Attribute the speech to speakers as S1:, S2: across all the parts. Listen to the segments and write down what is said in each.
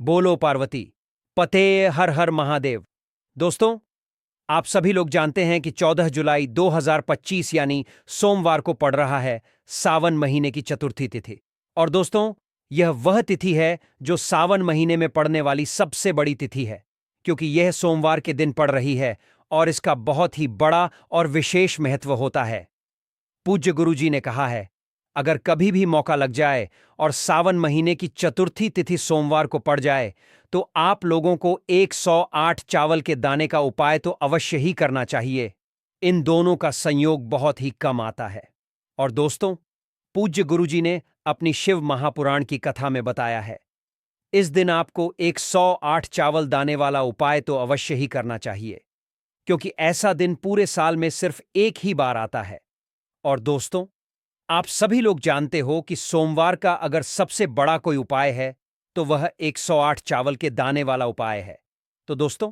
S1: बोलो पार्वती, पते हर हर महादेव। दोस्तों, आप सभी लोग जानते हैं कि 14 जुलाई 2025 यानी सोमवार को पड़ रहा है सावन महीने की चतुर्थी तिथि। और दोस्तों, यह वह तिथि है जो सावन महीने में पड़ने वाली सबसे बड़ी तिथि है, क्योंकि यह सोमवार के दिन पड़ रही है और इसका बहुत ही बड़ा और विशेष महत्व होता है। पूज्य गुरुजी ने कहा है, अगर कभी भी मौका लग जाए और सावन महीने की चतुर्थी तिथि सोमवार को पड़ जाए तो आप लोगों को 108 चावल के दाने का उपाय तो अवश्य ही करना चाहिए। इन दोनों का संयोग बहुत ही कम आता है। और दोस्तों, पूज्य गुरुजी ने अपनी शिव महापुराण की कथा में बताया है, इस दिन आपको 108 चावल दाने वाला उपाय तो अवश्य ही करना चाहिए, क्योंकि ऐसा दिन पूरे साल में सिर्फ एक ही बार आता है। और दोस्तों, आप सभी लोग जानते हो कि सोमवार का अगर सबसे बड़ा कोई उपाय है तो वह 108 चावल के दाने वाला उपाय है। तो दोस्तों,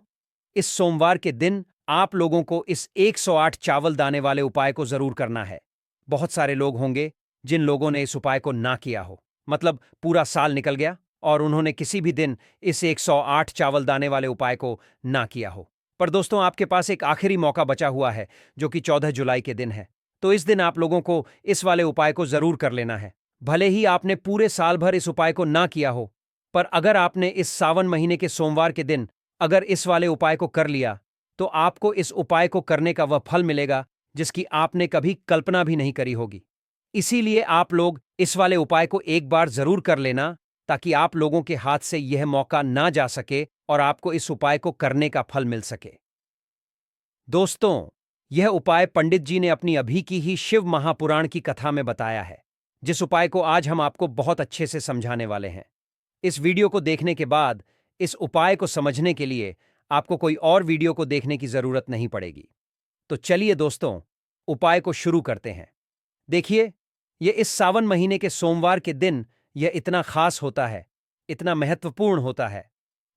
S1: इस सोमवार के दिन आप लोगों को इस 108 चावल दाने वाले उपाय को जरूर करना है। बहुत सारे लोग होंगे जिन लोगों ने इस उपाय को ना किया हो, मतलब पूरा साल निकल गया और उन्होंने किसी भी दिन इस 108 चावल दाने वाले उपाय को ना किया हो। पर दोस्तों, आपके पास एक आखिरी मौका बचा हुआ है, जो कि 14 जुलाई के दिन है। तो इस दिन आप लोगों को इस वाले उपाय को जरूर कर लेना है। भले ही आपने पूरे साल भर इस उपाय को ना किया हो, पर अगर आपने इस सावन महीने के सोमवार के दिन अगर इस वाले उपाय को कर लिया, तो आपको इस उपाय को करने का वह फल मिलेगा जिसकी आपने कभी कल्पना भी नहीं करी होगी। इसीलिए आप लोग इस वाले उपाय को एक बार जरूर कर लेना, ताकि आप लोगों के हाथ से यह मौका ना जा सके और आपको इस उपाय को करने का फल मिल सके। दोस्तों, यह उपाय पंडित जी ने अपनी अभी की ही शिव महापुराण की कथा में बताया है, जिस उपाय को आज हम आपको बहुत अच्छे से समझाने वाले हैं। इस वीडियो को देखने के बाद इस उपाय को समझने के लिए आपको कोई और वीडियो को देखने की जरूरत नहीं पड़ेगी। तो चलिए दोस्तों, उपाय को शुरू करते हैं। देखिए, यह इस सावन महीने के सोमवार के दिन यह इतना खास होता है, इतना महत्वपूर्ण होता है।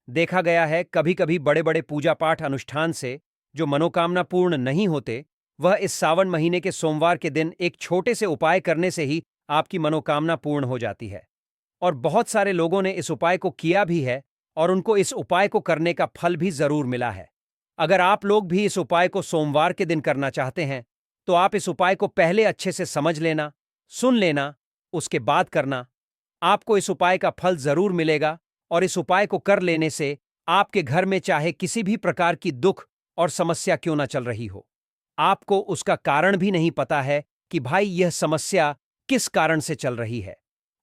S1: देखा गया है कभी कभी बड़े बड़े पूजा पाठ अनुष्ठान से जो मनोकामना पूर्ण नहीं होते, वह इस सावन महीने के सोमवार के दिन एक छोटे से उपाय करने से ही आपकी मनोकामना पूर्ण हो जाती है। और बहुत सारे लोगों ने इस उपाय को किया भी है और उनको इस उपाय को करने का फल भी जरूर मिला है। अगर आप लोग भी इस उपाय को सोमवार के दिन करना चाहते हैं, तो आप इस उपाय को पहले अच्छे से समझ लेना, सुन लेना, उसके बाद करना। आपको इस उपाय का फल जरूर मिलेगा और इस उपाय को कर लेने से आपके घर में चाहे किसी भी प्रकार की दुख और समस्या क्यों ना चल रही हो, आपको उसका कारण भी नहीं पता है कि भाई यह समस्या किस कारण से चल रही है।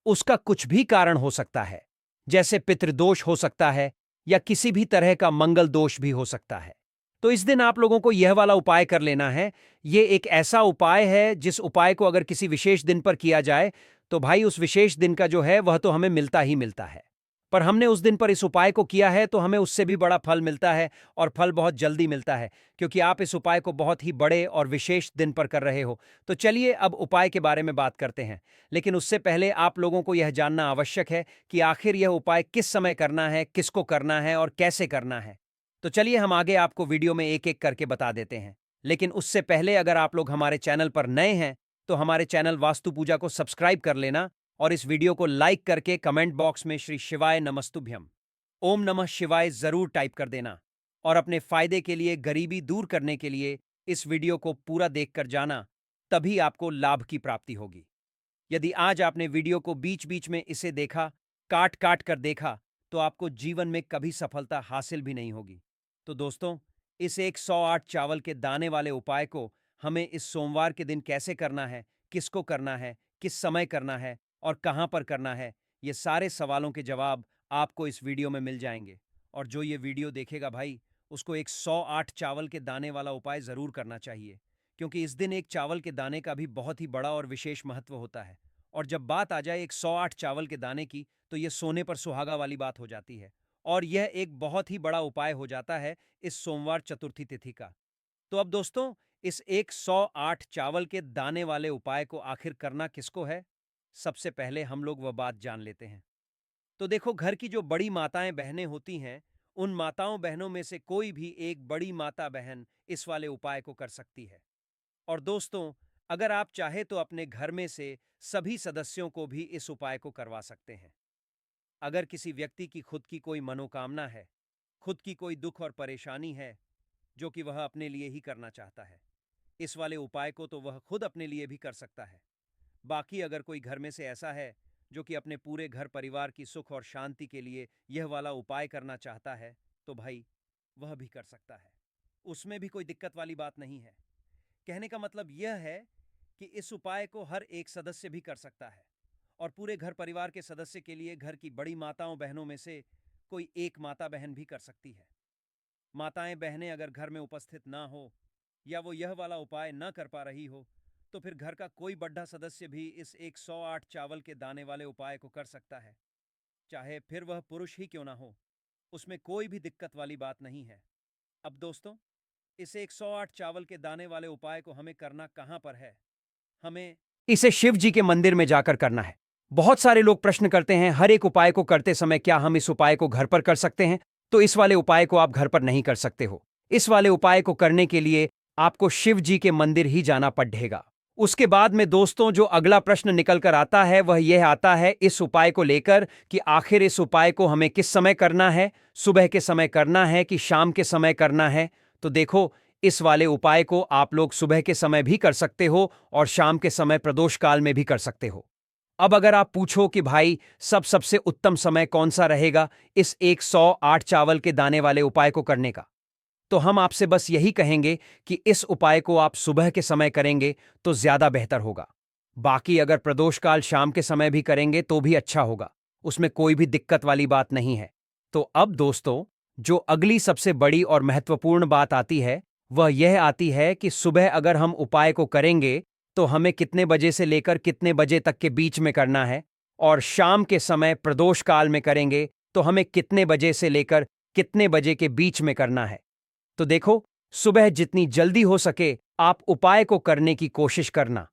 S1: उसका कुछ भी कारण हो सकता है, जैसे पितृदोष हो सकता है या किसी भी तरह का मंगल दोष भी हो सकता है। तो इस दिन आप लोगों को यह वाला उपाय कर लेना है। यह एक ऐसा उपाय है जिस उपाय को अगर किसी विशेष दिन पर किया जाए तो भाई उस विशेष दिन का जो है वह तो हमें मिलता ही मिलता है। पर हमने उस दिन पर इस उपाय को किया है तो हमें उससे भी बड़ा फल मिलता है, और फल बहुत जल्दी मिलता है, क्योंकि आप इस उपाय को बहुत ही बड़े और विशेष दिन पर कर रहे हो। तो चलिए अब उपाय के बारे में बात करते हैं, लेकिन उससे पहले आप लोगों को यह जानना आवश्यक है कि आखिर यह उपाय किस समय करना है, किसको करना है और कैसे करना है। तो चलिए हम आगे आपको वीडियो में एक एक करके बता देते हैं। लेकिन उससे पहले अगर आप लोग हमारे चैनल पर नए हैं तो हमारे चैनल वास्तु पूजा को सब्सक्राइब कर लेना और इस वीडियो को लाइक करके कमेंट बॉक्स में श्री शिवाय नमस्तुभ्यम, ओम नमः शिवाय जरूर टाइप कर देना। और अपने फायदे के लिए, गरीबी दूर करने के लिए इस वीडियो को पूरा देखकर जाना, तभी आपको लाभ की प्राप्ति होगी। यदि आज आपने वीडियो को बीच बीच में इसे देखा, काट काट कर देखा, तो आपको जीवन में कभी सफलता हासिल भी नहीं होगी। तो दोस्तों, इस 108 चावल के दाने वाले उपाय को हमें इस सोमवार के दिन कैसे करना है, किसको करना है, किस समय करना है और कहां पर करना है, ये सारे सवालों के जवाब आपको इस वीडियो में मिल जाएंगे। और जो ये वीडियो देखेगा भाई, उसको 108 चावल के दाने वाला उपाय जरूर करना चाहिए, क्योंकि इस दिन एक चावल के दाने का भी बहुत ही बड़ा और विशेष महत्व होता है। और जब बात आ जाए 108 चावल के दाने की, तो यह सोने पर सुहागा वाली बात हो जाती है, और यह एक बहुत ही बड़ा उपाय हो जाता है इस सोमवार चतुर्थी तिथि का। तो अब दोस्तों, इस 108 चावल के दाने वाले उपाय को आखिर करना किसको है, सबसे पहले हम लोग वह बात जान लेते हैं। तो देखो, घर की जो बड़ी माताएं बहनें होती हैं, उन माताओं बहनों में से कोई भी एक बड़ी माता बहन इस वाले उपाय को कर सकती है। और दोस्तों, अगर आप चाहे तो अपने घर में से सभी सदस्यों को भी इस उपाय को करवा सकते हैं। अगर किसी व्यक्ति की खुद की कोई मनोकामना है, खुद की कोई दुख और परेशानी है जो कि वह अपने लिए ही करना चाहता है, इस वाले उपाय को तो वह खुद अपने लिए भी कर सकता है। बाकी अगर कोई घर में से ऐसा है जो कि अपने पूरे घर परिवार की सुख और शांति के लिए यह वाला उपाय करना चाहता है, तो भाई वह भी कर सकता है। उसमें भी कोई दिक्कत वाली बात नहीं है। कहने का मतलब यह है कि इस उपाय को हर एक सदस्य भी कर सकता है और पूरे घर परिवार के सदस्य के लिए घर की बड़ी माताओं बहनों में से कोई एक माता बहन भी कर सकती है। माताएं बहनें अगर घर में उपस्थित ना हो या वो यह वाला उपाय न कर पा रही हो, तो फिर घर का कोई बड़ा सदस्य भी इस 108 चावल के दाने वाले उपाय को कर सकता है, चाहे फिर वह पुरुष ही क्यों ना हो। उसमें कोई भी दिक्कत वाली बात नहीं है। अब दोस्तों, इस 108 चावल के दाने वाले उपाय को हमें करना कहां पर है? हमें इसे शिव जी के मंदिर में जाकर करना है। बहुत सारे लोग प्रश्न करते हैं हर एक उपाय को करते समय क्या हम इस उपाय को घर पर कर सकते हैं? तो इस वाले उपाय को आप घर पर नहीं कर सकते हो। इस वाले उपाय को करने के लिए आपको शिव जी के मंदिर ही जाना पड़ेगा। उसके बाद में दोस्तों, जो अगला प्रश्न निकल कर आता है वह यह आता है इस उपाय को लेकर कि आखिर इस उपाय को हमें किस समय करना है, सुबह के समय करना है कि शाम के समय करना है? तो देखो, इस वाले उपाय को आप लोग सुबह के समय भी कर सकते हो और शाम के समय प्रदोष काल में भी कर सकते हो। अब अगर आप पूछो कि भाई सबसे उत्तम समय कौन सा रहेगा इस 108 चावल के दाने वाले उपाय को करने का, तो हम आपसे बस यही कहेंगे कि इस उपाय को आप सुबह के समय करेंगे तो ज्यादा बेहतर होगा। बाकी अगर प्रदोष काल शाम के समय भी करेंगे तो भी अच्छा होगा, उसमें कोई भी दिक्कत वाली बात नहीं है। तो अब दोस्तों, जो अगली सबसे बड़ी और महत्वपूर्ण बात आती है वह यह आती है कि सुबह अगर हम उपाय को करेंगे तो हमें कितने बजे से लेकर कितने बजे तक के बीच में करना है, और शाम के समय प्रदोष काल में करेंगे तो हमें कितने बजे से लेकर कितने बजे के बीच में करना है। तो देखो, सुबह जितनी जल्दी हो सके आप उपाय को करने की कोशिश करना।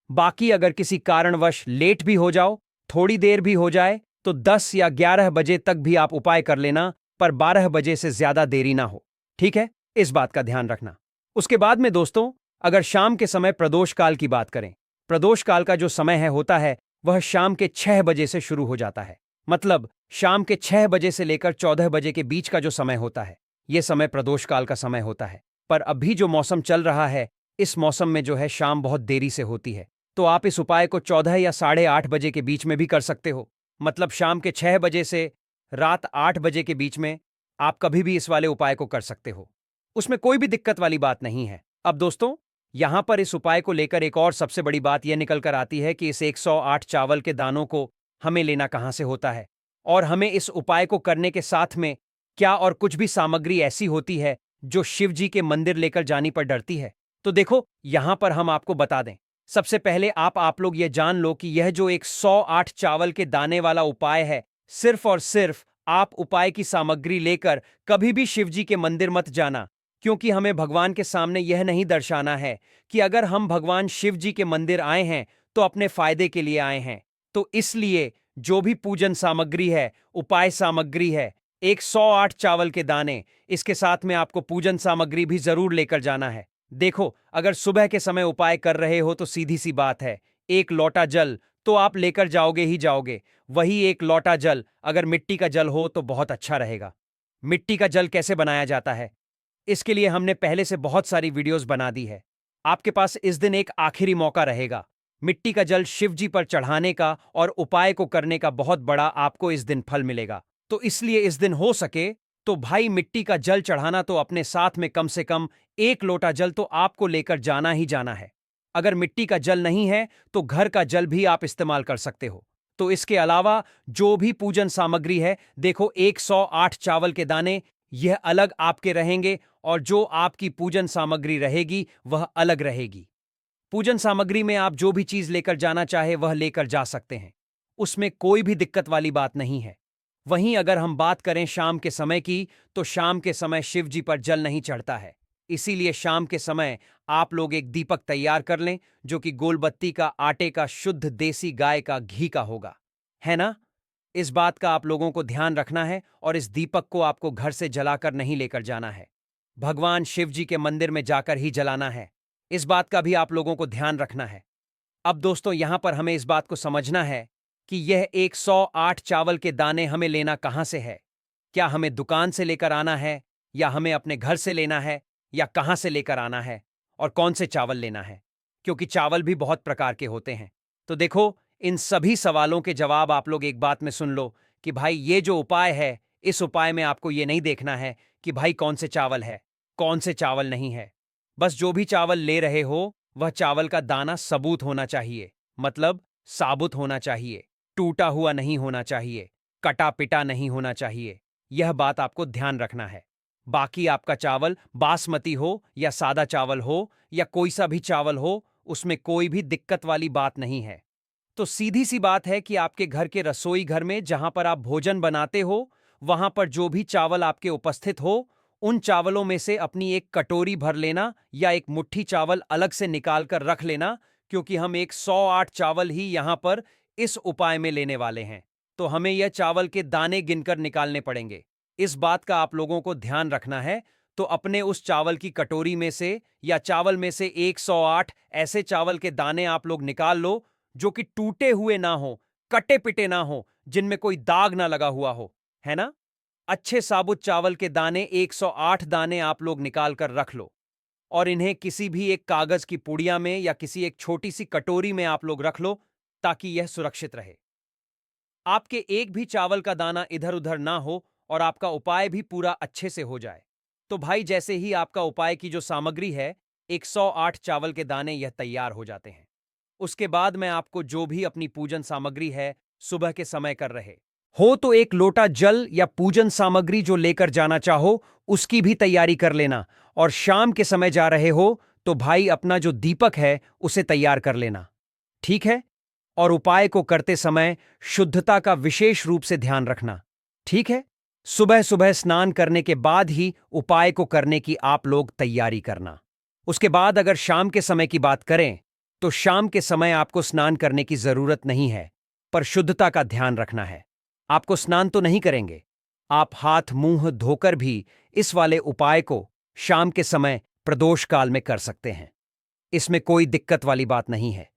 S1: बाकी अगर किसी कारणवश लेट भी हो जाओ, थोड़ी देर भी हो जाए, तो 10 या 11 बजे तक भी आप उपाय कर लेना, पर 12 बजे से ज्यादा देरी ना हो। ठीक है, इस बात का ध्यान रखना। उसके बाद में दोस्तों, अगर शाम के समय प्रदोष काल की बात करें, प्रदोष काल का जो समय है होता है वह शाम के 6 बजे से शुरू हो जाता है। मतलब शाम के 6 बजे से लेकर 14 बजे के बीच का जो समय होता है, यह समय प्रदोष काल का समय होता है। पर अभी जो मौसम चल रहा है, इस मौसम में जो है शाम बहुत देरी से होती है, तो आप इस उपाय को 14 या 8:30 बजे के बीच में भी कर सकते हो। मतलब शाम के 6 बजे से रात 8 बजे के बीच में आप कभी भी इस वाले उपाय को कर सकते हो। उसमें कोई भी दिक्कत वाली बात नहीं है। अब दोस्तों, यहां पर इस उपाय को लेकर एक और सबसे बड़ी बात यह निकल कर आती है कि इस 108 चावल के दानों को हमें लेना कहां से होता है, और हमें इस उपाय को करने के साथ में क्या और कुछ भी सामग्री ऐसी होती है जो शिव जी के मंदिर लेकर जानी पर डरती है। तो देखो, यहां पर हम आपको बता दें। सबसे पहले आप लोग ये जान लो कि यह जो 108 चावल के दाने वाला उपाय है, सिर्फ और सिर्फ आप उपाय की सामग्री लेकर कभी भी शिव जी के मंदिर मत जाना, क्योंकि हमें भगवान के सामने यह नहीं दर्शाना है कि अगर हम भगवान शिव जी के मंदिर आए हैं तो अपने फायदे के लिए आए हैं। तो इसलिए जो भी पूजन सामग्री है, उपाय सामग्री है, 108 चावल के दाने, इसके साथ में आपको पूजन सामग्री भी जरूर लेकर जाना है। देखो, अगर सुबह के समय उपाय कर रहे हो तो सीधी सी बात है, एक लोटा जल तो आप लेकर जाओगे ही जाओगे। वही एक लोटा जल अगर मिट्टी का जल हो तो बहुत अच्छा रहेगा। मिट्टी का जल कैसे बनाया जाता है, इसके लिए हमने पहले से बहुत सारी वीडियोस बना दी है। आपके पास इस दिन एक आखिरी मौका रहेगा मिट्टी का जल शिव जी पर चढ़ाने का और उपाय को करने का। बहुत बड़ा आपको इस दिन फल मिलेगा। तो इसलिए इस दिन हो सके तो भाई मिट्टी का जल चढ़ाना तो अपने साथ में कम से कम एक लोटा जल तो आपको लेकर जाना ही जाना है। अगर मिट्टी का जल नहीं है तो घर का जल भी आप इस्तेमाल कर सकते हो। तो इसके अलावा जो भी पूजन सामग्री है, देखो 108 चावल के दाने, यह अलग आपके रहेंगे और जो आपकी पूजन सामग्री रहेगी वह अलग रहेगी। पूजन सामग्री में आप जो भी चीज लेकर जाना चाहे वह लेकर जा सकते हैं, उसमें कोई भी दिक्कत वाली बात नहीं है। वहीं अगर हम बात करें शाम के समय की, तो शाम के समय शिव जी पर जल नहीं चढ़ता है। इसीलिए शाम के समय आप लोग एक दीपक तैयार कर लें जो कि गोलबत्ती का, आटे का, शुद्ध देसी गाय का घी का होगा, है ना? इस बात का आप लोगों को ध्यान रखना है और इस दीपक को आपको घर से जलाकर नहीं लेकर जाना है, भगवान शिव जी के मंदिर में जाकर ही जलाना है। इस बात का भी आप लोगों को ध्यान रखना है। अब दोस्तों, यहां पर हमें इस बात को समझना है कि यह 108 चावल के दाने हमें लेना कहां से है। क्या हमें दुकान से लेकर आना है, या हमें अपने घर से लेना है, या कहां से लेकर आना है, और कौन से चावल लेना है, क्योंकि चावल भी बहुत प्रकार के होते हैं। तो देखो, इन सभी सवालों के जवाब आप लोग एक बात में सुन लो कि भाई ये जो उपाय है, इस उपाय में आपको ये नहीं देखना है कि भाई कौन से चावल है, कौन से चावल नहीं है। बस जो भी चावल ले रहे हो, वह चावल का दाना सबूत होना चाहिए, मतलब साबुत होना चाहिए, टूटा हुआ नहीं होना चाहिए, कटा पिटा नहीं होना चाहिए। यह बात आपको ध्यान रखना है। बाकी आपका चावल बासमती हो या सादा चावल हो या कोई सा भी चावल हो, उसमें कोई भी दिक्कत वाली बात नहीं है। तो सीधी सी बात है कि आपके घर के रसोई घर में जहां पर आप भोजन बनाते हो, वहां पर जो भी चावल आपके उपस्थित हो, उन चावलों में से अपनी एक कटोरी भर लेना या एक मुट्ठी चावल अलग से निकाल कर रख लेना, क्योंकि हम 108 चावल ही यहां पर इस उपाय में लेने वाले हैं। तो हमें यह चावल के दाने गिनकर निकालने पड़ेंगे। इस बात का आप लोगों को ध्यान रखना है। तो अपने उस चावल की कटोरी में से या चावल में से 108 ऐसे चावल के दाने आप लोग निकाल लो जो कि टूटे हुए ना हो, कटे पिटे ना हो, जिनमें कोई दाग ना लगा हुआ हो, है ना। अच्छे साबुत चावल के दाने 108 दाने आप लोग निकाल कर रख लो, और इन्हें किसी भी एक कागज की पुड़िया में या किसी एक छोटी सी कटोरी में आप लोग रख लो, ताकि यह सुरक्षित रहे। आपके एक भी चावल का दाना इधर उधर ना हो और आपका उपाय भी पूरा अच्छे से हो जाए। तो भाई जैसे ही आपका उपाय की जो सामग्री है, 108 चावल के दाने, यह तैयार हो जाते हैं। उसके बाद मैं आपको जो भी अपनी पूजन सामग्री है, सुबह के समय कर रहे हो तो एक लोटा जल या पूजन सामग्री जो लेकर जाना चाहो, उसकी भी तैयारी कर लेना। और शाम के समय जा रहे हो तो भाई अपना जो दीपक है उसे तैयार कर लेना, ठीक है। और उपाय को करते समय शुद्धता का विशेष रूप से ध्यान रखना, ठीक है। सुबह सुबह स्नान करने के बाद ही उपाय को करने की आप लोग तैयारी करना। उसके बाद अगर शाम के समय की बात करें, तो शाम के समय आपको स्नान करने की जरूरत नहीं है, पर शुद्धता का ध्यान रखना है। आपको स्नान तो नहीं करेंगे, आप हाथ मुंह धोकर भी इस वाले उपाय को शाम के समय प्रदोष काल में कर सकते हैं। इसमें कोई दिक्कत वाली बात नहीं है।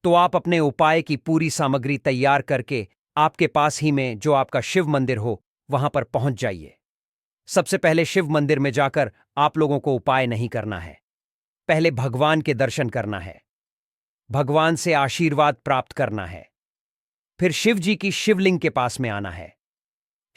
S1: तो आप अपने उपाय की पूरी सामग्री तैयार करके आपके पास ही में जो आपका शिव मंदिर हो, वहां पर पहुंच जाइए। सबसे पहले शिव मंदिर में जाकर आप लोगों को उपाय नहीं करना है, पहले भगवान के दर्शन करना है, भगवान से आशीर्वाद प्राप्त करना है। फिर शिव जी की शिवलिंग के पास में आना है।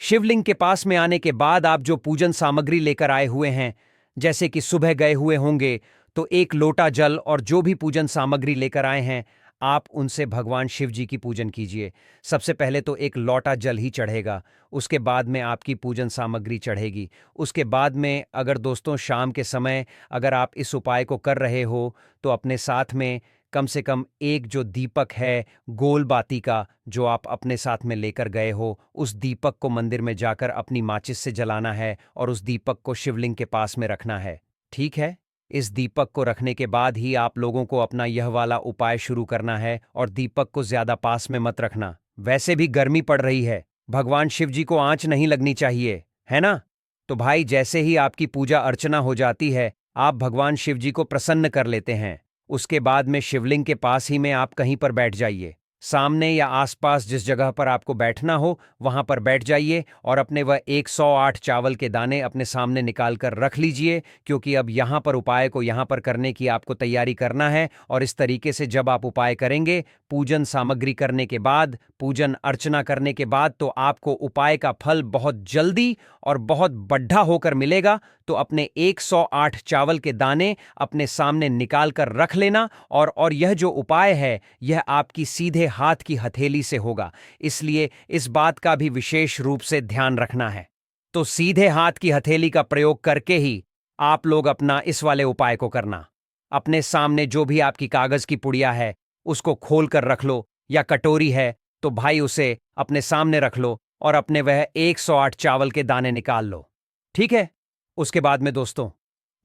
S1: शिवलिंग के पास में आने के बाद आप जो पूजन सामग्री लेकर आए हुए हैं, जैसे कि सुबह गए हुए होंगे तो एक लोटा जल और जो भी पूजन सामग्री लेकर आए हैं, आप उनसे भगवान शिव जी की पूजन कीजिए। सबसे पहले तो एक लोटा जल ही चढ़ेगा, उसके बाद में आपकी पूजन सामग्री चढ़ेगी। उसके बाद में अगर दोस्तों शाम के समय अगर आप इस उपाय को कर रहे हो, तो अपने साथ में कम से कम एक जो दीपक है गोल बाती का, जो आप अपने साथ में लेकर गए हो, उस दीपक को मंदिर में जाकर अपनी माचिस से जलाना है और उस दीपक को शिवलिंग के पास में रखना है, ठीक है। इस दीपक को रखने के बाद ही आप लोगों को अपना यह वाला उपाय शुरू करना है, और दीपक को ज्यादा पास में मत रखना। वैसे भी गर्मी पड़ रही है, भगवान शिव जी को आंच नहीं लगनी चाहिए, है ना। तो भाई जैसे ही आपकी पूजा अर्चना हो जाती है, आप भगवान शिव जी को प्रसन्न कर लेते हैं। उसके बाद में शिवलिंग के पास ही में आप कहीं पर बैठ जाइए, सामने या आसपास जिस जगह पर आपको बैठना हो वहां पर बैठ जाइए, और अपने वह 108 चावल के दाने अपने सामने निकाल कर रख लीजिए, क्योंकि अब यहां पर उपाय को यहां पर करने की आपको तैयारी करना है। और इस तरीके से जब आप उपाय करेंगे, पूजन सामग्री करने के बाद, पूजन अर्चना करने के बाद, तो आपको उपाय का फल बहुत जल्दी और बहुत बढ़ा होकर मिलेगा। तो अपने 108 चावल के दाने अपने सामने निकाल कर रख लेना, और यह जो उपाय है यह आपकी सीधे हाथ की हथेली से होगा, इसलिए इस बात का भी विशेष रूप से ध्यान रखना है। तो सीधे हाथ की हथेली का प्रयोग करके ही आप लोग अपना इस वाले उपाय को करना। अपने सामने जो भी आपकी कागज की पुड़िया है उसको खोल कर रख लो, या कटोरी है तो भाई उसे अपने सामने रख लो और अपने वह 108 चावल के दाने निकाल लो, ठीक है। उसके बाद में दोस्तों,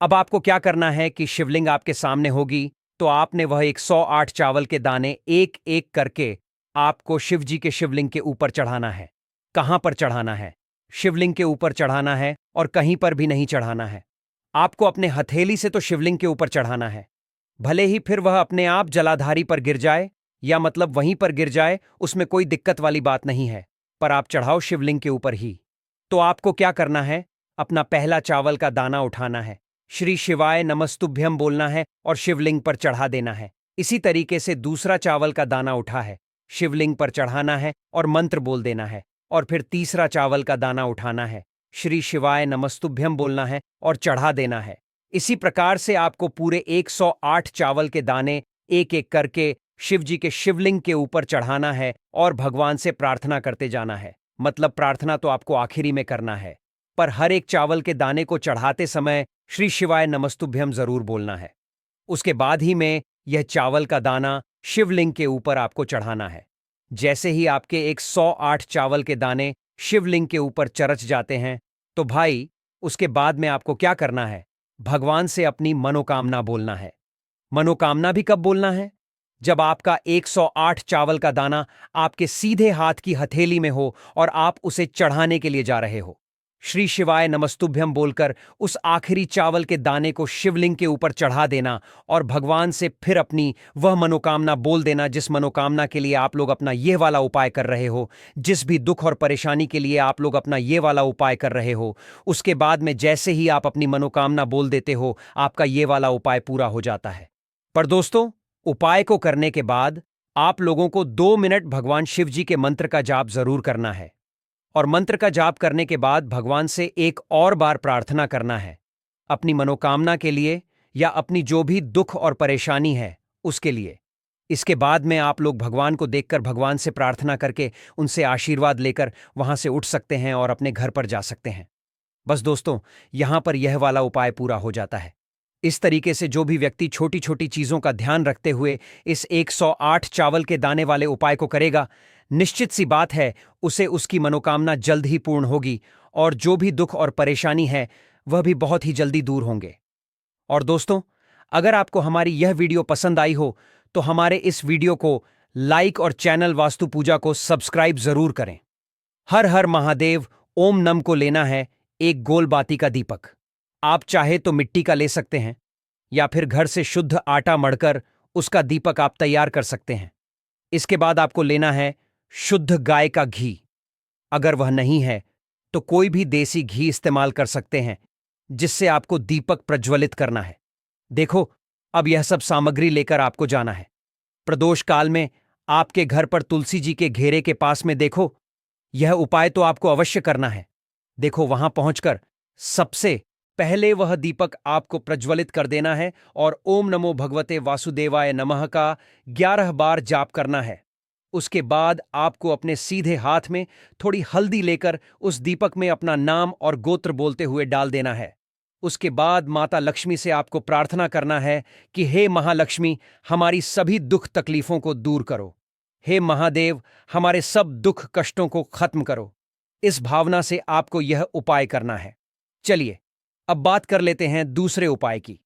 S1: अब आपको क्या करना है कि शिवलिंग आपके सामने होगी, तो आपने वह 108 चावल के दाने एक एक करके आपको शिव जी के शिवलिंग के ऊपर चढ़ाना है। कहां पर चढ़ाना है? शिवलिंग के ऊपर चढ़ाना है, और कहीं पर भी नहीं चढ़ाना है। आपको अपने हथेली से तो शिवलिंग के ऊपर चढ़ाना है, भले ही फिर वह अपने आप जलाधारी पर गिर जाए, या मतलब वहीं पर गिर जाए, उसमें कोई दिक्कत वाली बात नहीं है, पर आप चढ़ाओ शिवलिंग के ऊपर ही। तो आपको क्या करना है, अपना पहला चावल का दाना उठाना है, श्री शिवाय नमस्तुभ्यम बोलना है और शिवलिंग पर चढ़ा देना है। इसी तरीके से दूसरा चावल का दाना उठा है, शिवलिंग पर चढ़ाना है और मंत्र बोल देना है। और फिर तीसरा चावल का दाना उठाना है, श्री शिवाय नमस्तुभ्यम बोलना है और चढ़ा देना है। इसी प्रकार से आपको पूरे 108 चावल के दाने एक एक करके शिव जी के शिवलिंग के ऊपर चढ़ाना है और भगवान से प्रार्थना करते जाना है। मतलब प्रार्थना तो आपको आखिरी में करना है, पर हर एक चावल के दाने को चढ़ाते समय श्री शिवाय नमस्तुभ्यम जरूर बोलना है। उसके बाद ही में यह चावल का दाना शिवलिंग के ऊपर आपको चढ़ाना है। जैसे ही आपके 108 चावल के दाने शिवलिंग के ऊपर चरच जाते हैं, तो भाई उसके बाद में आपको क्या करना है, भगवान से अपनी मनोकामना बोलना है। मनोकामना भी कब बोलना है, जब आपका 108 चावल का दाना आपके सीधे हाथ की हथेली में हो और आप उसे चढ़ाने के लिए जा रहे हो। श्री शिवाय नमस्तुभ्यम बोलकर उस आखिरी चावल के दाने को शिवलिंग के ऊपर चढ़ा देना और भगवान से फिर अपनी वह मनोकामना बोल देना, जिस मनोकामना के लिए आप लोग अपना यह वाला उपाय कर रहे हो, जिस भी दुख और परेशानी के लिए आप लोग अपना ये वाला उपाय कर रहे हो। उसके बाद में जैसे ही आप अपनी मनोकामना बोल देते हो, आपका ये वाला उपाय पूरा हो जाता है। पर दोस्तों, उपाय को करने के बाद आप लोगों को 2 मिनट भगवान शिव जी के मंत्र का जाप जरूर करना है। और मंत्र का जाप करने के बाद भगवान से एक और बार प्रार्थना करना है, अपनी मनोकामना के लिए या अपनी जो भी दुख और परेशानी है उसके लिए। इसके बाद में आप लोग भगवान को देखकर भगवान से प्रार्थना करके उनसे आशीर्वाद लेकर वहां से उठ सकते हैं और अपने घर पर जा सकते हैं। बस दोस्तों, यहां पर यह वाला उपाय पूरा हो जाता है। इस तरीके से जो भी व्यक्ति छोटी छोटी चीजों का ध्यान रखते हुए इस 108 चावल के दाने वाले उपाय को करेगा, निश्चित सी बात है उसे उसकी मनोकामना जल्द ही पूर्ण होगी और जो भी दुख और परेशानी है वह भी बहुत ही जल्दी दूर होंगे। और दोस्तों, अगर आपको हमारी यह वीडियो पसंद आई हो तो हमारे इस वीडियो को लाइक और चैनल वास्तु पूजा को सब्सक्राइब जरूर करें। हर हर महादेव ओम नम को लेना है एक गोल बाती का दीपक। आप चाहे तो मिट्टी का ले सकते हैं या फिर घर से शुद्ध आटा मढ़कर उसका दीपक आप तैयार कर सकते हैं। इसके बाद आपको लेना है शुद्ध गाय का घी। अगर वह नहीं है तो कोई भी देसी घी इस्तेमाल कर सकते हैं, जिससे आपको दीपक प्रज्वलित करना है। देखो, अब यह सब सामग्री लेकर आपको जाना है। प्रदोष काल में आपके घर पर तुलसी जी के घेरे के पास में देखो, यह उपाय तो आपको अवश्य करना है। देखो, वहां पहुंचकर सबसे पहले वह दीपक आपको प्रज्वलित कर देना है और ओम नमो भगवते वासुदेवाय नमः का 11 बार जाप करना है। उसके बाद आपको अपने सीधे हाथ में थोड़ी हल्दी लेकर उस दीपक में अपना नाम और गोत्र बोलते हुए डाल देना है। उसके बाद माता लक्ष्मी से आपको प्रार्थना करना है कि हे महालक्ष्मी, हमारी सभी दुख तकलीफों को दूर करो। हे महादेव, हमारे सब दुख कष्टों को खत्म करो। इस भावना से आपको यह उपाय करना है। चलिए, अब बात कर लेते हैं दूसरे उपाय की।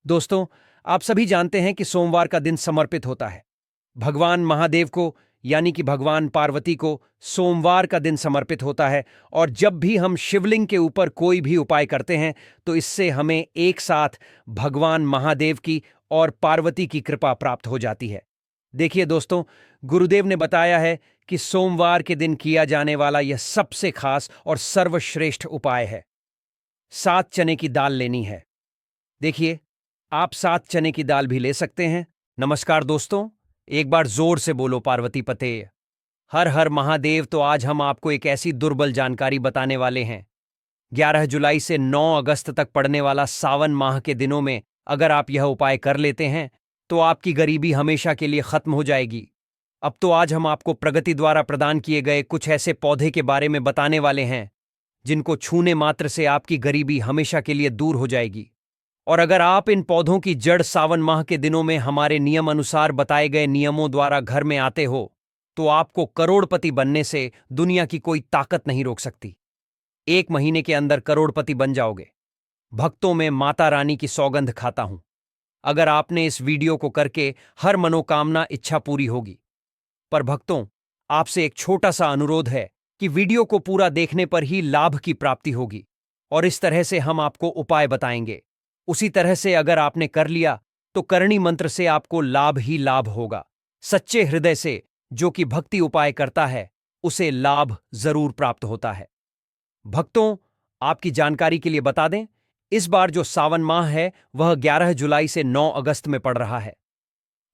S1: दोस्तों, आप सभी जानते हैं कि सोमवार का दिन समर्पित होता है भगवान महादेव को, यानी कि भगवान पार्वती को सोमवार का दिन समर्पित होता है। और जब भी हम शिवलिंग के ऊपर कोई भी उपाय करते हैं तो इससे हमें एक साथ भगवान महादेव की और पार्वती की कृपा प्राप्त हो जाती है। देखिए दोस्तों, गुरुदेव ने बताया है कि सोमवार के दिन किया जाने वाला यह सबसे खास और सर्वश्रेष्ठ उपाय है। 7 चने की दाल लेनी है। देखिए, आप 7 चने की दाल भी ले सकते हैं। नमस्कार दोस्तों, एक बार जोर से बोलो पार्वती पते। हर हर महादेव। तो आज हम आपको एक ऐसी दुर्बल जानकारी बताने वाले हैं। 11 जुलाई से 9 अगस्त तक पड़ने वाला सावन माह के दिनों में अगर आप यह उपाय कर लेते हैं तो आपकी गरीबी हमेशा के लिए खत्म हो जाएगी। अब तो आज हम आपको प्रगति द्वारा प्रदान किए गए कुछ ऐसे पौधे के बारे में बताने वाले हैं जिनको छूने मात्र से आपकी गरीबी हमेशा के लिए दूर हो जाएगी। और अगर आप इन पौधों की जड़ सावन माह के दिनों में हमारे नियम अनुसार बताए गए नियमों द्वारा घर में आते हो तो आपको करोड़पति बनने से दुनिया की कोई ताकत नहीं रोक सकती। 1 महीने के अंदर करोड़पति बन जाओगे। भक्तों में माता रानी की सौगंध खाता हूं। अगर आपने इस वीडियो को करके हर मनोकामना इच्छा पूरी होगी। पर भक्तों, आपसे एक छोटा सा अनुरोध है कि वीडियो को पूरा देखने पर ही लाभ की प्राप्ति होगी और इस तरह से हम आपको उपाय बताएंगे। उसी तरह से अगर आपने कर लिया तो करणी मंत्र से आपको लाभ ही लाभ होगा। सच्चे हृदय से जो कि भक्ति उपाय करता है उसे लाभ जरूर प्राप्त होता है। भक्तों, आपकी जानकारी के लिए बता दें, इस बार जो सावन माह है वह 11 जुलाई से 9 अगस्त में पड़ रहा है।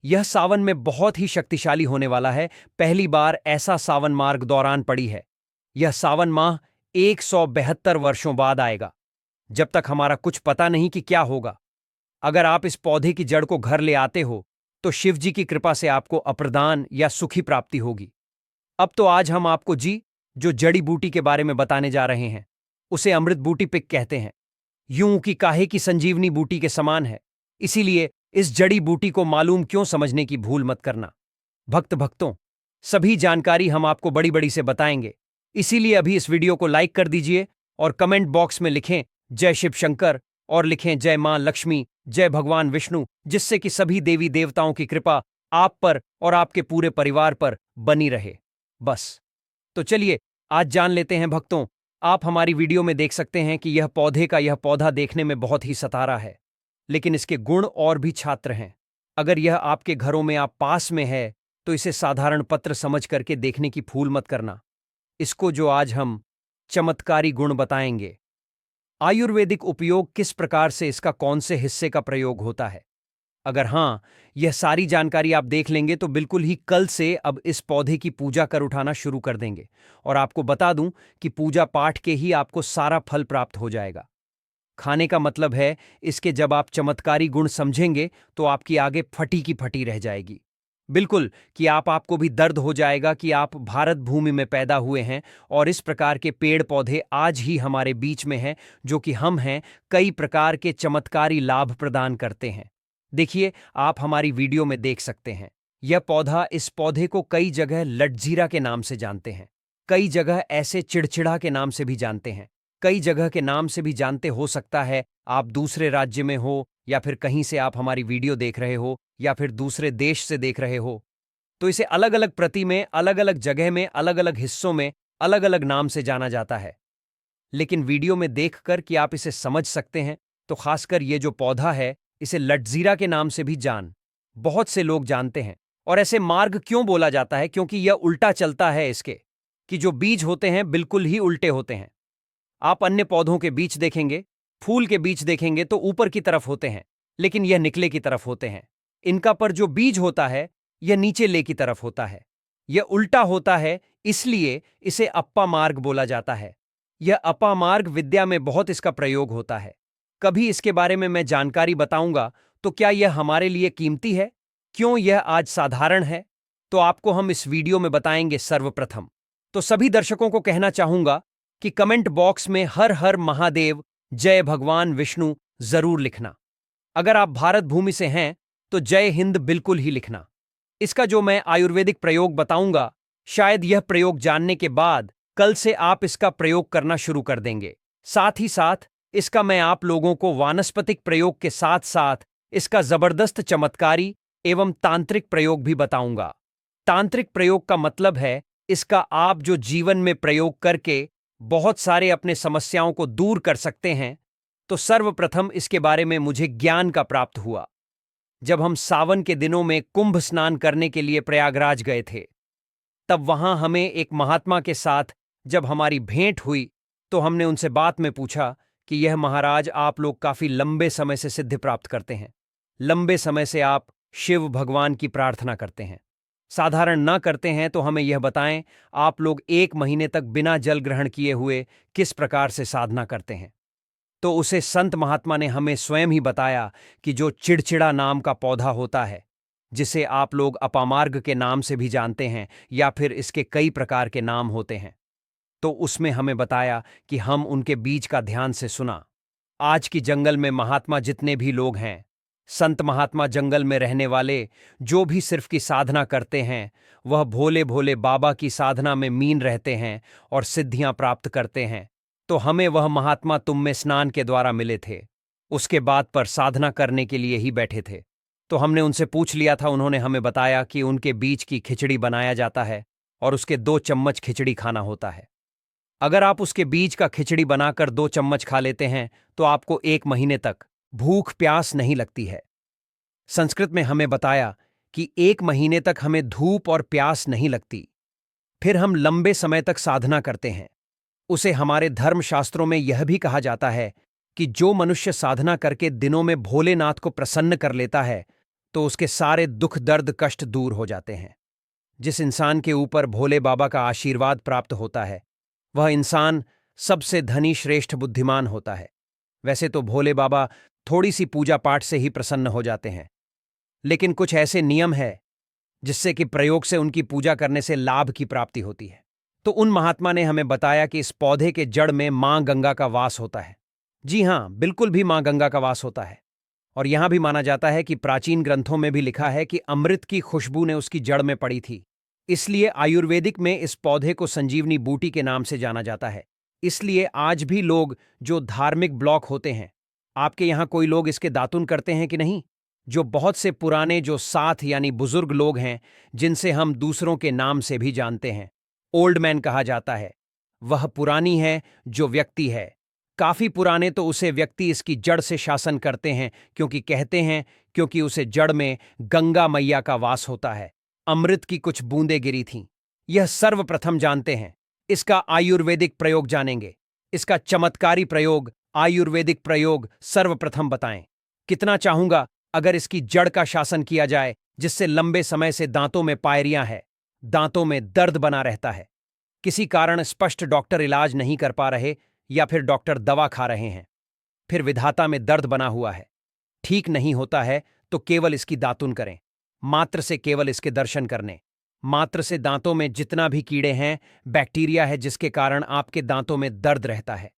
S1: यह सावन में बहुत ही शक्तिशाली होने वाला है। पहली बार ऐसा सावन मार्ग दौरान पड़ी है। यह सावन माह 172 वर्षों बाद आएगा। जब तक हमारा कुछ पता नहीं कि क्या होगा। अगर आप इस पौधे की जड़ को घर ले आते हो तो शिव जी की कृपा से आपको अप्रदान या सुखी प्राप्ति होगी। अब तो आज हम आपको जो जड़ी बूटी के बारे में बताने जा रहे हैं उसे अमृत बूटी पिक कहते हैं। यूं कि काहे की संजीवनी बूटी के समान है, इसीलिए इस जड़ी बूटी को मालूम क्यों समझने की भूल मत करना। भक्तों, सभी जानकारी हम आपको बड़ी बड़ी से बताएंगे, इसीलिए अभी इस वीडियो को लाइक कर दीजिए और कमेंट बॉक्स में लिखें जय शिव शंकर और लिखें जय मां लक्ष्मी, जय भगवान विष्णु, जिससे कि सभी देवी देवताओं की कृपा आप पर और आपके पूरे परिवार पर बनी रहे। बस तो चलिए आज जान लेते हैं। भक्तों, आप हमारी वीडियो में देख सकते हैं कि यह पौधा देखने में बहुत ही सतारा है, लेकिन इसके गुण और भी छात्र हैं। अगर यह आपके घरों में आप पास में है तो इसे साधारण पत्र समझ करके देखने की भूल मत करना। इसको जो आज हम चमत्कारी गुण बताएंगे, आयुर्वेदिक उपयोग किस प्रकार से, इसका कौन से हिस्से का प्रयोग होता है, अगर हां यह सारी जानकारी आप देख लेंगे तो बिल्कुल ही कल से अब इस पौधे की पूजा कर उठाना शुरू कर देंगे। और आपको बता दूं कि पूजा पाठ के ही आपको सारा फल प्राप्त हो जाएगा। खाने का मतलब है इसके जब आप चमत्कारी गुण समझेंगे तो आपकी आगे फटी की फटी रह जाएगी। बिल्कुल कि आपको भी दर्द हो जाएगा कि आप भारत भूमि में पैदा हुए हैं और इस प्रकार के पेड़ पौधे आज ही हमारे बीच में हैं जो कि हम हैं, कई प्रकार के चमत्कारी लाभ प्रदान करते हैं। देखिए, आप हमारी वीडियो में देख सकते हैं इस पौधे को कई जगह लटजीरा के नाम से जानते हैं, कई जगह ऐसे चिड़चिड़ा के नाम से भी जानते हैं, कई जगह के नाम से भी जानते हो सकता है। आप दूसरे राज्य में हो या फिर कहीं से आप हमारी वीडियो देख रहे हो या फिर दूसरे देश से देख रहे हो तो इसे अलग अलग प्रति में, अलग अलग जगह में, अलग अलग हिस्सों में अलग अलग नाम से जाना जाता है। लेकिन वीडियो में देखकर कि आप इसे समझ सकते हैं तो खासकर ये जो पौधा है इसे लटजीरा के नाम से भी बहुत से लोग जानते हैं। और ऐसे मार्ग क्यों बोला जाता है? क्योंकि यह उल्टा चलता है। इसके कि जो बीज होते हैं बिल्कुल ही उल्टे होते हैं। आप अन्य पौधों के बीज देखेंगे, फूल के बीज देखेंगे तो ऊपर की तरफ होते हैं, लेकिन यह निकले की तरफ होते हैं। इनका पर जो बीज होता है यह नीचे ले की तरफ होता है। यह उल्टा होता है, इसलिए इसे अप्पा मार्ग बोला जाता है। यह अप्पा मार्ग विद्या में बहुत इसका प्रयोग होता है। कभी इसके बारे में मैं जानकारी बताऊंगा तो क्या यह हमारे लिए कीमती है? क्यों यह आज साधारण है? तो आपको हम इस वीडियो में बताएंगे सर्वप्रथम। तो सभी दर्शकों को कहना चाहूंगा कि कमेंट बॉक्स में हर हर महादेव, जय भगवान विष्णु जरूर लिखना। अगर आप भारत भूमि से हैं तो जय हिंद बिल्कुल ही लिखना। इसका जो मैं आयुर्वेदिक प्रयोग बताऊंगा, शायद यह प्रयोग जानने के बाद कल से आप इसका प्रयोग करना शुरू कर देंगे। साथ ही साथ इसका मैं आप लोगों को वानस्पतिक प्रयोग के साथ साथ इसका जबरदस्त चमत्कारी एवं तांत्रिक प्रयोग भी बताऊंगा। तांत्रिक प्रयोग का मतलब है इसका आप जो जीवन में प्रयोग करके बहुत सारे अपने समस्याओं को दूर कर सकते हैं। तो सर्वप्रथम इसके बारे में मुझे ज्ञान का प्राप्त हुआ जब हम सावन के दिनों में कुंभ स्नान करने के लिए प्रयागराज गए थे। तब वहां हमें एक महात्मा के साथ जब हमारी भेंट हुई तो हमने उनसे बात में पूछा कि यह महाराज, आप लोग काफी लंबे समय से सिद्धि प्राप्त करते हैं, लंबे समय से आप शिव भगवान की प्रार्थना करते हैं, साधारण ना करते हैं, तो हमें यह बताएं आप लोग 1 महीने तक बिना जल ग्रहण किए हुए किस प्रकार से साधना करते हैं। तो उसे संत महात्मा ने हमें स्वयं ही बताया कि जो चिड़चिड़ा नाम का पौधा होता है, जिसे आप लोग अपामार्ग के नाम से भी जानते हैं या फिर इसके कई प्रकार के नाम होते हैं, तो उसमें हमें बताया कि हम उनके बीज का ध्यान से सुना। आज की जंगल में महात्मा जितने भी लोग हैं, संत महात्मा जंगल में रहने वाले जो भी सिर्फ की साधना करते हैं, वह भोले भोले बाबा की साधना में मीन रहते हैं और सिद्धियां प्राप्त करते हैं। तो हमें वह महात्मा तुम में स्नान के द्वारा मिले थे, उसके बाद पर साधना करने के लिए ही बैठे थे। तो हमने उनसे पूछ लिया था, उन्होंने हमें बताया कि उनके बीज की खिचड़ी बनाया जाता है और उसके 2 चम्मच खिचड़ी खाना होता है। अगर आप उसके बीज का खिचड़ी बनाकर 2 चम्मच खा लेते हैं तो आपको 1 महीने तक भूख प्यास नहीं लगती है। संस्कृत में हमें बताया कि 1 महीने तक हमें धूप और प्यास नहीं लगती। फिर हम लंबे समय तक साधना करते हैं। उसे हमारे धर्मशास्त्रों में यह भी कहा जाता है कि जो मनुष्य साधना करके दिनों में भोलेनाथ को प्रसन्न कर लेता है तो उसके सारे दुख दर्द कष्ट दूर हो जाते हैं। जिस इंसान के ऊपर भोले बाबा का आशीर्वाद प्राप्त होता है वह इंसान सबसे धनी श्रेष्ठ बुद्धिमान होता है। वैसे तो भोले बाबा थोड़ी सी पूजा पाठ से ही प्रसन्न हो जाते हैं, लेकिन कुछ ऐसे नियम है जिससे कि प्रयोग से उनकी पूजा करने से लाभ की प्राप्ति होती है। तो उन महात्मा ने हमें बताया कि इस पौधे के जड़ में मां गंगा का वास होता है। जी हां, बिल्कुल भी मां गंगा का वास होता है। और यहां भी माना जाता है कि प्राचीन ग्रंथों में भी लिखा है कि अमृत की खुशबू ने उसकी जड़ में पड़ी थी। इसलिए आयुर्वेदिक में इस पौधे को संजीवनी बूटी के नाम से जाना जाता है। इसलिए आज भी लोग जो धार्मिक ब्लॉक होते हैं, आपके यहां कोई लोग इसके दातुन करते हैं कि नहीं? जो बहुत से पुराने जो साथ यानी बुजुर्ग लोग हैं जिनसे हम दूसरों के नाम से भी जानते हैं, ओल्ड मैन कहा जाता है, वह पुरानी है जो व्यक्ति है। काफी पुराने तो उसे व्यक्ति इसकी जड़ से शासन करते हैं, क्योंकि कहते हैं क्योंकि उसे जड़ में गंगा मैया का वास होता है। अमृत की कुछ बूंदें गिरी थीं। यह सर्वप्रथम जानते हैं। इसका आयुर्वेदिक प्रयोग जानेंगे। इसका चमत्कारी प्रयोग, आयुर्वेदिक प्रयोग सर्वप्रथम बताएं। कितना चाहूंगा अगर इसकी जड़ का शासन किया जाए, जिससे लंबे समय से दांतों में पायरियां है, दांतों में दर्द बना रहता है, किसी कारण स्पष्ट डॉक्टर इलाज नहीं कर पा रहे या फिर डॉक्टर दवा खा रहे हैं, फिर विधाता में दर्द बना हुआ है, ठीक नहीं होता है, तो केवल इसकी दातुन करें। मात्र से केवल इसके दर्शन करने मात्र से दांतों में जितना भी कीड़े हैं, बैक्टीरिया है जिसके कारण आपके दांतों में दर्द रहता है,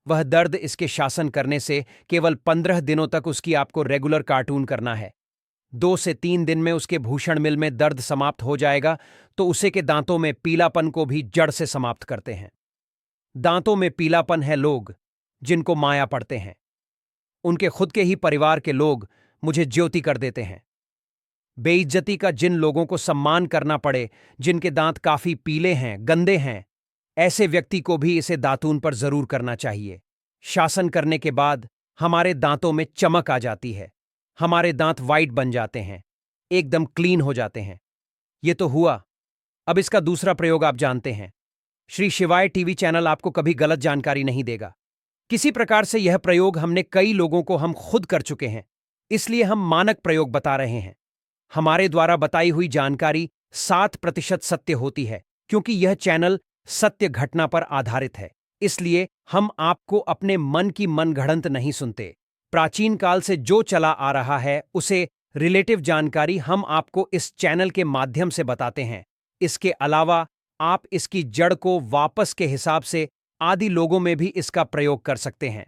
S1: वह दर्द इसके शासन करने से केवल 15 दिनों तक उसकी आपको रेगुलर कार्टून करना है। 2 से 3 दिन में उसके भूषण मिल में दर्द समाप्त हो जाएगा, तो उसे के दांतों में पीलापन को भी जड़ से समाप्त करते हैं। दांतों में पीलापन है लोग जिनको माया पड़ते हैं, उनके खुद के ही परिवार के लोग मुझे ज्योति कर देते हैं। बेइज्जती का जिन लोगों को सम्मान करना पड़े, जिनके दांत काफी पीले हैं, गंदे हैं, ऐसे व्यक्ति को भी इसे दातून पर जरूर करना चाहिए। शासन करने के बाद हमारे दांतों में चमक आ जाती है, हमारे दांत वाइट बन जाते हैं, एकदम क्लीन हो जाते हैं। ये तो हुआ। अब इसका दूसरा प्रयोग आप जानते हैं। श्री शिवाय टीवी चैनल आपको कभी गलत जानकारी नहीं देगा। किसी प्रकार से यह प्रयोग हमने कई लोगों को हम खुद कर चुके हैं, इसलिए हम मानक प्रयोग बता रहे हैं। हमारे द्वारा बताई हुई जानकारी 7% सत्य होती है, क्योंकि यह चैनल सत्य घटना पर आधारित है। इसलिए हम आपको अपने मन की मनगढ़ंत नहीं सुनते। प्राचीन काल से जो चला आ रहा है उसे रिलेटिव जानकारी हम आपको इस चैनल के माध्यम से बताते हैं। इसके अलावा आप इसकी जड़ को वापस के हिसाब से आदि लोगों में भी इसका प्रयोग कर सकते हैं।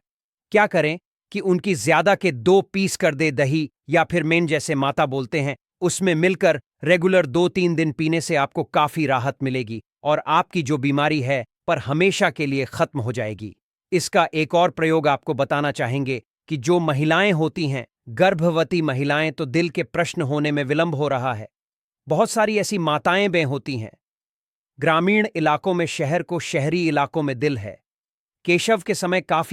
S1: क्या करें कि उनकी ज्यादा के 2 पीस कर दे दही, या फिर मेन जैसे माता बोलते हैं, उसमें मिलकर रेगुलर 2-3 दिन पीने से आपको काफी राहत मिलेगी और आपकी जो बीमारी है पर हमेशा के लिए खत्म हो जाएगी। इसका एक और प्रयोग आपको बताना चाहेंगे कि जो महिलाएं होती हैं, गर्भवती महिलाएं, तो दिल के प्रश्न होने में विलंब हो रहा है। बहुत सारी ऐसी माताएं बे होती हैं। ग्रामीण इलाकों में शहर को, शहरी इलाकों में दिल है। केशव के समय काफी